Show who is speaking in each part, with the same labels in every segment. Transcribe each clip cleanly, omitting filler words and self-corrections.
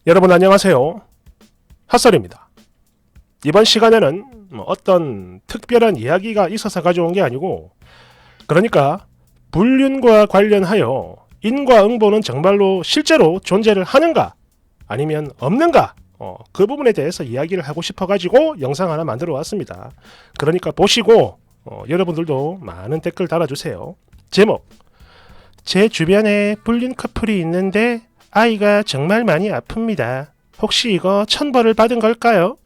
Speaker 1: 여러분 안녕하세요. 핫설입니다. 이번 시간에는 어떤 특별한 이야기가 있어서 가져온 게 아니고, 그러니까 불륜과 관련하여 인과응보는 정말로 실제로 존재를 하는가 아니면 없는가, 그 부분에 대해서 이야기를 하고 싶어가지고 영상 하나 만들어 왔습니다. 그러니까 보시고 여러분들도 많은 댓글 달아주세요. 제목: 제 주변에 불륜 커플이 있는데 아이가 정말 많이 아픕니다. 혹시 이거 천벌을 받은 걸까요?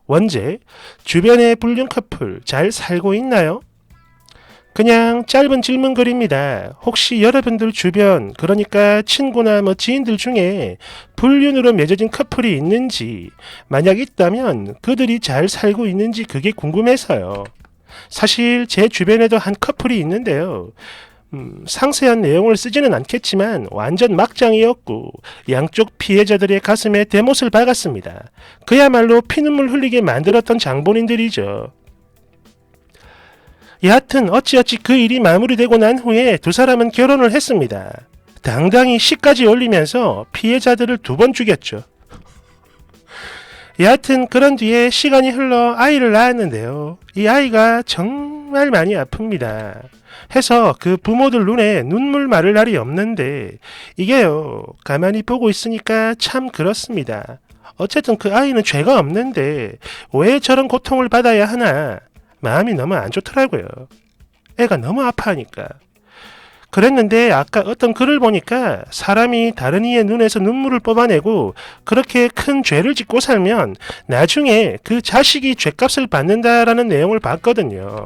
Speaker 1: 원제: 주변에 불륜 커플 잘 살고 있나요? 그냥 짧은 질문글입니다. 혹시 여러분들 주변, 그러니까 친구나 지인들 중에 불륜으로 맺어진 커플이 있는지, 만약 있다면 그들이 잘 살고 있는지 그게 궁금해서요. 사실 제 주변에도 한 커플이 있는데요. 상세한 내용을 쓰지는 않겠지만 완전 막장이었고 양쪽 피해자들의 가슴에 대못을 박았습니다. 그야말로 피눈물 흘리게 만들었던 장본인들이죠. 여하튼 어찌어찌 그 일이 마무리되고 난 후에 두 사람은 결혼을 했습니다. 당당히 시까지 올리면서 피해자들을 2번 죽였죠. 여하튼 그런 뒤에 시간이 흘러 아이를 낳았는데요. 이 아이가 정말 많이 아픕니다. 해서 그 부모들 눈에 눈물 마를 날이 없는데, 이게요, 가만히 보고 있으니까 참 그렇습니다. 어쨌든 그 아이는 죄가 없는데 왜 저런 고통을 받아야 하나 마음이 너무 안 좋더라고요. 애가 너무 아파하니까. 그랬는데 아까 어떤 글을 보니까 사람이 다른 이의 눈에서 눈물을 뽑아내고 그렇게 큰 죄를 짓고 살면 나중에 그 자식이 죄값을 받는다라는 내용을 봤거든요.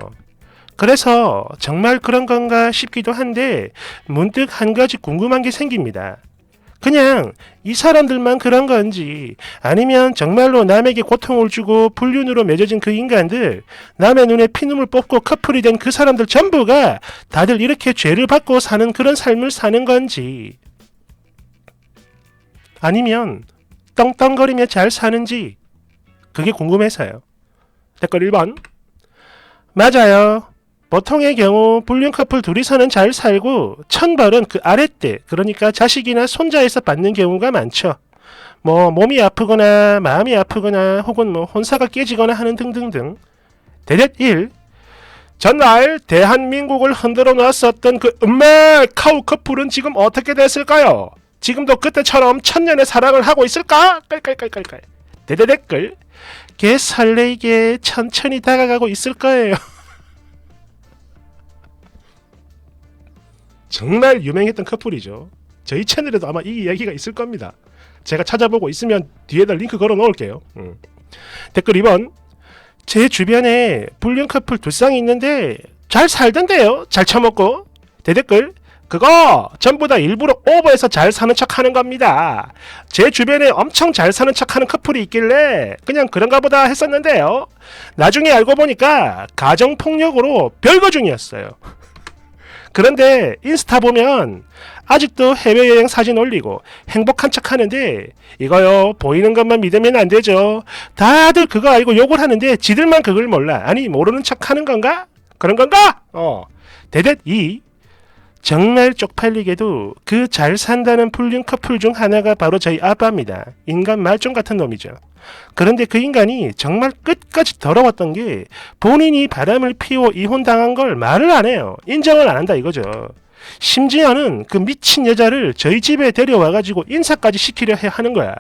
Speaker 1: 그래서 정말 그런 건가 싶기도 한데 문득 한 가지 궁금한 게 생깁니다. 그냥 이 사람들만 그런 건지, 아니면 정말로 남에게 고통을 주고 불륜으로 맺어진 그 인간들, 남의 눈에 피눈물 뽑고 커플이 된 그 사람들 전부가 다들 이렇게 죄를 받고 사는 그런 삶을 사는 건지, 아니면 떵떵거리며 잘 사는지, 그게 궁금해서요. 댓글 1번: 맞아요. 보통의 경우 불륜 커플 둘이서는 잘 살고 천벌은 그 아랫대, 그러니까 자식이나 손자에서 받는 경우가 많죠. 몸이 아프거나 마음이 아프거나 혹은 혼사가 깨지거나 하는 등등등. 대댓 1: 전날 대한민국을 흔들어 놨었던 그 음메 카우 커플은 지금 어떻게 됐을까요? 지금도 그때처럼 천년의 사랑을 하고 있을까? 깔깔깔깔깔. 대댓 댓글: 걔 설레이게 천천히 다가가고 있을 거예요. 정말 유명했던 커플이죠. 저희 채널에도 아마 이 이야기가 있을 겁니다. 제가 찾아보고 있으면 뒤에다 링크 걸어 놓을게요. 댓글 2번: 제 주변에 불륜 커플 2쌍이 있는데 잘 살던데요. 잘 처먹고. 대댓글: 그거 전부 다 일부러 오버해서 잘 사는 척 하는 겁니다. 제 주변에 엄청 잘 사는 척 하는 커플이 있길래 그냥 그런가 보다 했었는데요. 나중에 알고 보니까 가정폭력으로 별거 중이었어요. 그런데 인스타 보면 아직도 해외여행 사진 올리고 행복한 척 하는데, 이거요, 보이는 것만 믿으면 안 되죠. 다들 그거 알고 욕을 하는데 지들만 그걸 몰라. 아니, 모르는 척 하는 건가? 그런 건가? 대댓 2: 정말 쪽팔리게도 그 잘 산다는 불륜 커플 중 하나가 바로 저희 아빠입니다. 인간 말종 같은 놈이죠. 그런데 그 인간이 정말 끝까지 더러웠던 게, 본인이 바람을 피워 이혼당한 걸 말을 안 해요. 인정을 안 한다 이거죠. 심지어는 그 미친 여자를 저희 집에 데려와가지고 인사까지 시키려 해 하는 거야.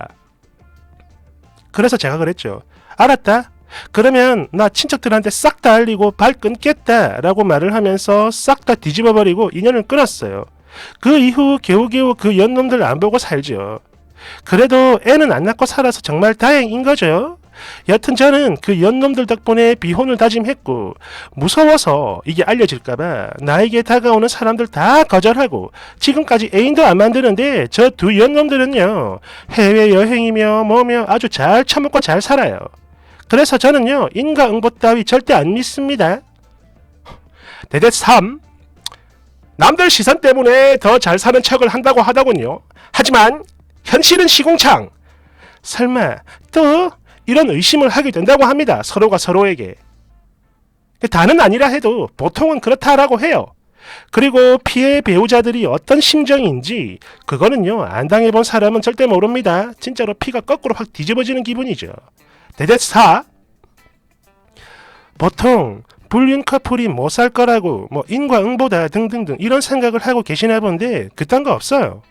Speaker 1: 그래서 제가 그랬죠. 알았다. 그러면 나 친척들한테 싹 다 알리고 발 끊겠다 라고 말을 하면서 싹 다 뒤집어버리고 인연을 끊었어요. 그 이후 겨우겨우 그 연놈들 안 보고 살죠. 그래도 애는 안 낳고 살아서 정말 다행인 거죠. 여튼 저는 그 연놈들 덕분에 비혼을 다짐했고, 무서워서 이게 알려질까봐 나에게 다가오는 사람들 다 거절하고 지금까지 애인도 안 만드는데, 저 2 연놈들은요, 해외여행이며 뭐며 아주 잘 처먹고 잘 살아요. 그래서 저는요, 인과응보 따위 절대 안 믿습니다. 대댓 3: 남들 시선 때문에 더 잘 사는 척을 한다고 하더군요. 하지만 현실은 시궁창. 설마 또 이런 의심을 하게 된다고 합니다. 서로가 서로에게. 다는 아니라 해도 보통은 그렇다라고 해요. 그리고 피해 배우자들이 어떤 심정인지 그거는요 안 당해본 사람은 절대 모릅니다. 진짜로 피가 거꾸로 확 뒤집어지는 기분이죠. 대댓 4. 보통 불륜 커플이 못 살 거라고 뭐 인과응보다 등등등 이런 생각을 하고 계시나 본데 그딴 거 없어요.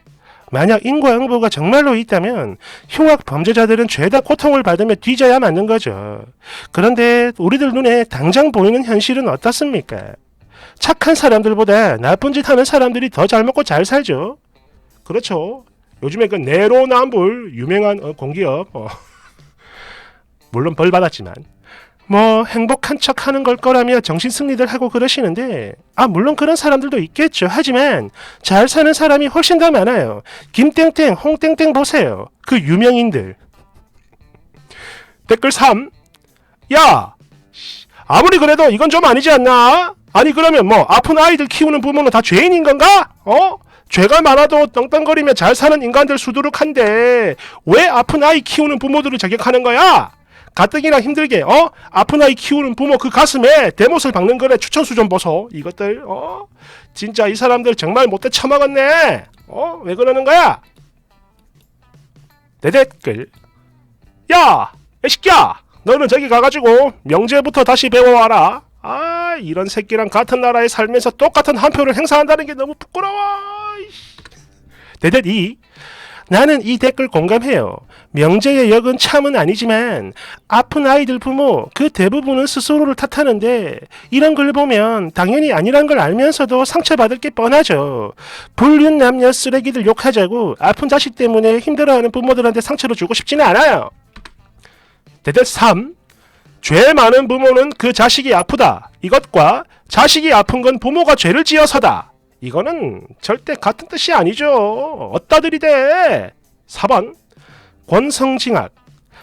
Speaker 1: 만약 인과응보가 정말로 있다면 흉악 범죄자들은 죄다 고통을 받으며 뒤져야 맞는 거죠. 그런데 우리들 눈에 당장 보이는 현실은 어떻습니까? 착한 사람들보다 나쁜 짓 하는 사람들이 더 잘 먹고 잘 살죠. 그렇죠. 요즘에 그 내로남불 유명한 공기업 물론 벌 받았지만 뭐 행복한 척 하는 걸 거라며 정신승리들 하고 그러시는데 물론 그런 사람들도 있겠죠. 하지만 잘 사는 사람이 훨씬 더 많아요. 김땡땡 홍땡땡 보세요. 그 유명인들. 댓글 3. 야 아무리 그래도 이건 좀 아니지 않나? 아니 그러면 뭐 아픈 아이들 키우는 부모는 다 죄인인 건가? 죄가 많아도 떵떵거리며 잘 사는 인간들 수두룩한데 왜 아픈 아이 키우는 부모들을 저격하는 거야? 가뜩이나 힘들게 아픈 아이 키우는 부모 그 가슴에 대못을 박는 거래. 추천수 좀 보소. 이것들 진짜 이 사람들 정말 못돼 처먹었네. 왜 그러는 거야? 내 댓글. 야 이 새끼야 너는 저기 가가지고 명제부터 다시 배워와라. 이런 새끼랑 같은 나라에 살면서 똑같은 한 표를 행사한다는 게 너무 부끄러워. 대댓 2. 나는 이 댓글 공감해요. 명제의 역은 참은 아니지만 아픈 아이들 부모 그 대부분은 스스로를 탓하는데 이런 걸 보면 당연히 아니란 걸 알면서도 상처받을 게 뻔하죠. 불륜 남녀 쓰레기들 욕하자고 아픈 자식 때문에 힘들어하는 부모들한테 상처를 주고 싶지는 않아요. 대댓 3. 죄 많은 부모는 그 자식이 아프다. 이것과 자식이 아픈 건 부모가 죄를 지어서다. 이거는 절대 같은 뜻이 아니죠. 어따 들이대. 4번. 권성징악.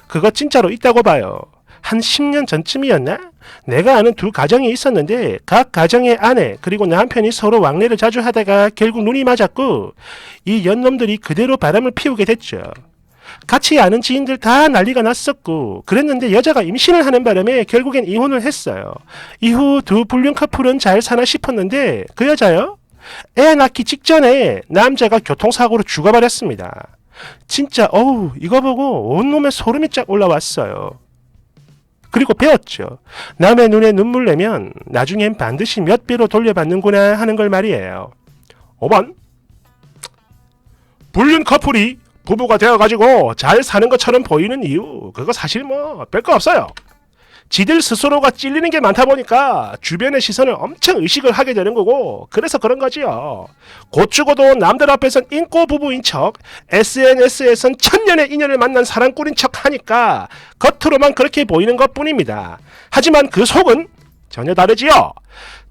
Speaker 1: 그거 진짜로 있다고 봐요. 한 10년 전쯤이었나? 내가 아는 두 가정이 있었는데 각 가정의 아내 그리고 남편이 서로 왕래를 자주 하다가 결국 눈이 맞았고 이 연놈들이 그대로 바람을 피우게 됐죠. 같이 아는 지인들 다 난리가 났었고 그랬는데 여자가 임신을 하는 바람에 결국엔 이혼을 했어요. 이후 두 불륜 커플은 잘 사나 싶었는데 그 여자요? 애 낳기 직전에 남자가 교통사고로 죽어버렸습니다. 진짜 이거 보고 온몸에 소름이 쫙 올라왔어요. 그리고 배웠죠. 남의 눈에 눈물 내면 나중엔 반드시 몇 배로 돌려받는구나 하는 걸 말이에요. 5번. 불륜 커플이 부부가 되어가지고 잘 사는 것처럼 보이는 이유 그거 사실 뭐 별거 없어요. 지들 스스로가 찔리는 게 많다 보니까 주변의 시선을 엄청 의식을 하게 되는 거고 그래서 그런 거지요. 곧 죽어도 남들 앞에선 인꼬 부부인 척 SNS에선 천년의 인연을 만난 사랑꾼인 척 하니까 겉으로만 그렇게 보이는 것 뿐입니다. 하지만 그 속은 전혀 다르지요.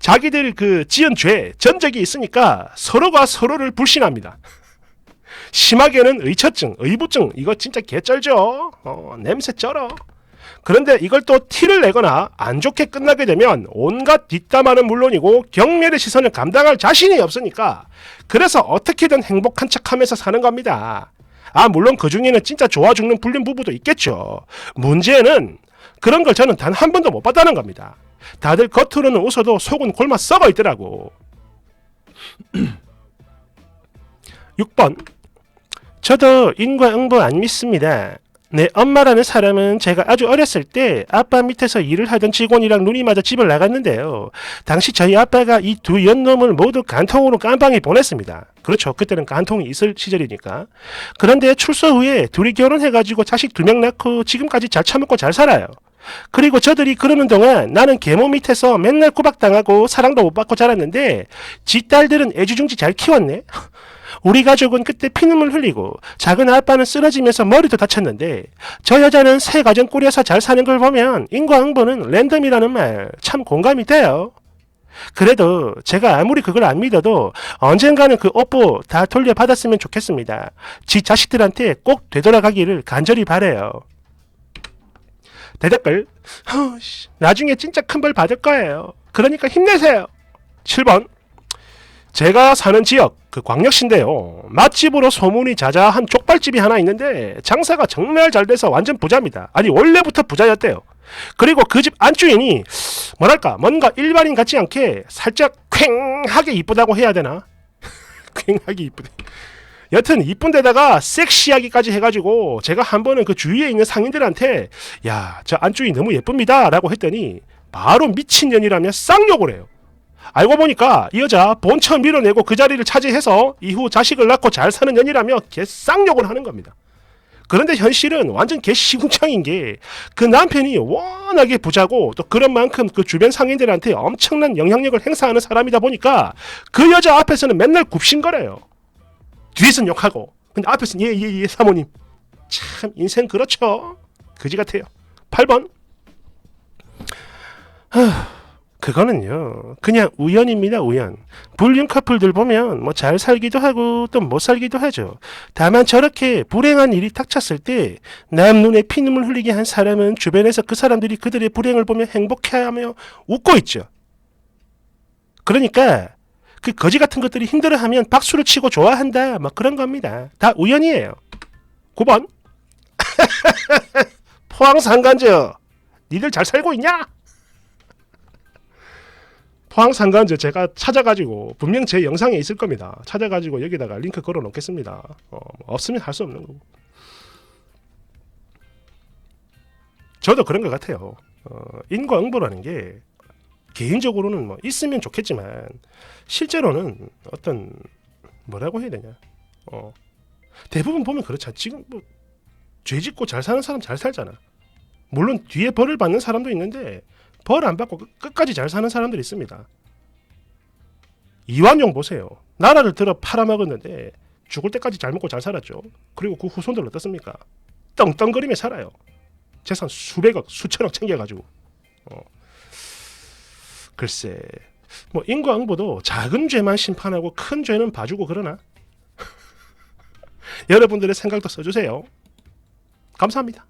Speaker 1: 자기들 그 지은 죄 전적이 있으니까 서로가 서로를 불신합니다. 심하게는 의처증, 의부증 이거 진짜 개쩔죠. 냄새 쩔어. 그런데 이걸 또 티를 내거나 안 좋게 끝나게 되면 온갖 뒷담화는 물론이고 경멸의 시선을 감당할 자신이 없으니까 그래서 어떻게든 행복한 척하면서 사는 겁니다. 물론 그 중에는 진짜 좋아 죽는 불륜 부부도 있겠죠. 문제는 그런 걸 저는 단 한 번도 못 봤다는 겁니다. 다들 겉으로는 웃어도 속은 골마 썩어 있더라고. 6번. 저도 인과응보 안 믿습니다. 내 엄마라는 사람은 제가 아주 어렸을 때 아빠 밑에서 일을 하던 직원이랑 눈이 맞아 집을 나갔는데요. 당시 저희 아빠가 이 두 연놈을 모두 간통으로 깜방에 보냈습니다. 그렇죠. 그때는 간통이 있을 시절이니까. 그런데 출소 후에 둘이 결혼해가지고 자식 2명 낳고 지금까지 잘 처먹고 잘 살아요. 그리고 저들이 그러는 동안 나는 계모 밑에서 맨날 구박당하고 사랑도 못 받고 자랐는데 지 딸들은 애지중지 잘 키웠네. 우리 가족은 그때 피눈물 흘리고 작은 아빠는 쓰러지면서 머리도 다쳤는데 저 여자는 새 가정 꾸려서 잘 사는 걸 보면 인과응보는 랜덤이라는 말 참 공감이 돼요. 그래도 제가 아무리 그걸 안 믿어도 언젠가는 그 업보 다 돌려받았으면 좋겠습니다. 지 자식들한테 꼭 되돌아가기를 간절히 바래요. 대댓글. 나중에 진짜 큰 벌 받을 거예요. 그러니까 힘내세요. 7번. 제가 사는 지역 그 광역시인데요. 맛집으로 소문이 자자한 족발집이 하나 있는데 장사가 정말 잘 돼서 완전 부자입니다. 아니 원래부터 부자였대요. 그리고 그 집 안주인이 뭐랄까 뭔가 일반인 같지 않게 살짝 퀭하게 이쁘다고 해야 되나? 퀭하게 이쁘대. 여튼 이쁜 데다가 섹시하기까지 해가지고 제가 한 번은 그 주위에 있는 상인들한테 야, 저 안주인 너무 예쁩니다 라고 했더니 바로 미친년이라며 쌍욕을 해요. 알고 보니까 이 여자 본처 밀어내고 그 자리를 차지해서 이후 자식을 낳고 잘 사는 년이라며 개 쌍욕을 하는 겁니다. 그런데 현실은 완전 개시궁창인 게 그 남편이 워낙에 부자고 또 그런 만큼 그 주변 상인들한테 엄청난 영향력을 행사하는 사람이다 보니까 그 여자 앞에서는 맨날 굽신거려요. 뒤에서는 욕하고 근데 앞에서는 예 사모님. 참 인생 그렇죠. 그지 같아요. 8번. 그거는요 그냥 우연입니다. 우연. 불륜 커플들 보면 뭐 잘 살기도 하고 또 못 살기도 하죠. 다만 저렇게 불행한 일이 닥쳤을 때 남 눈에 피눈물 흘리게 한 사람은 주변에서 그 사람들이 그들의 불행을 보며 행복해하며 웃고 있죠. 그러니까 그 거지 같은 것들이 힘들어하면 박수를 치고 좋아한다 뭐 그런 겁니다. 다 우연이에요. 9번. 포항 상간저 니들 잘 살고 있냐? 포항 상간저 제가 찾아가지고 분명 제 영상에 있을 겁니다. 찾아가지고 여기다가 링크 걸어 놓겠습니다. 없으면 할 수 없는 거고. 저도 그런 것 같아요. 인과응보라는 게 개인적으로는 뭐 있으면 좋겠지만 실제로는 어떤 뭐라고 해야 되냐. 대부분 보면 그렇잖아. 지금 뭐 죄짓고 잘 사는 사람 잘 살잖아. 물론 뒤에 벌을 받는 사람도 있는데 벌 안 받고 끝까지 잘 사는 사람들이 있습니다. 이완용 보세요. 나라를 들어 팔아먹었는데 죽을 때까지 잘 먹고 잘 살았죠. 그리고 그 후손들 어떻습니까? 떵떵거리며 살아요. 재산 수백억 수천억 챙겨가지고. 글쎄 뭐 인과응보도 작은 죄만 심판하고 큰 죄는 봐주고 그러나? 여러분들의 생각도 써주세요. 감사합니다.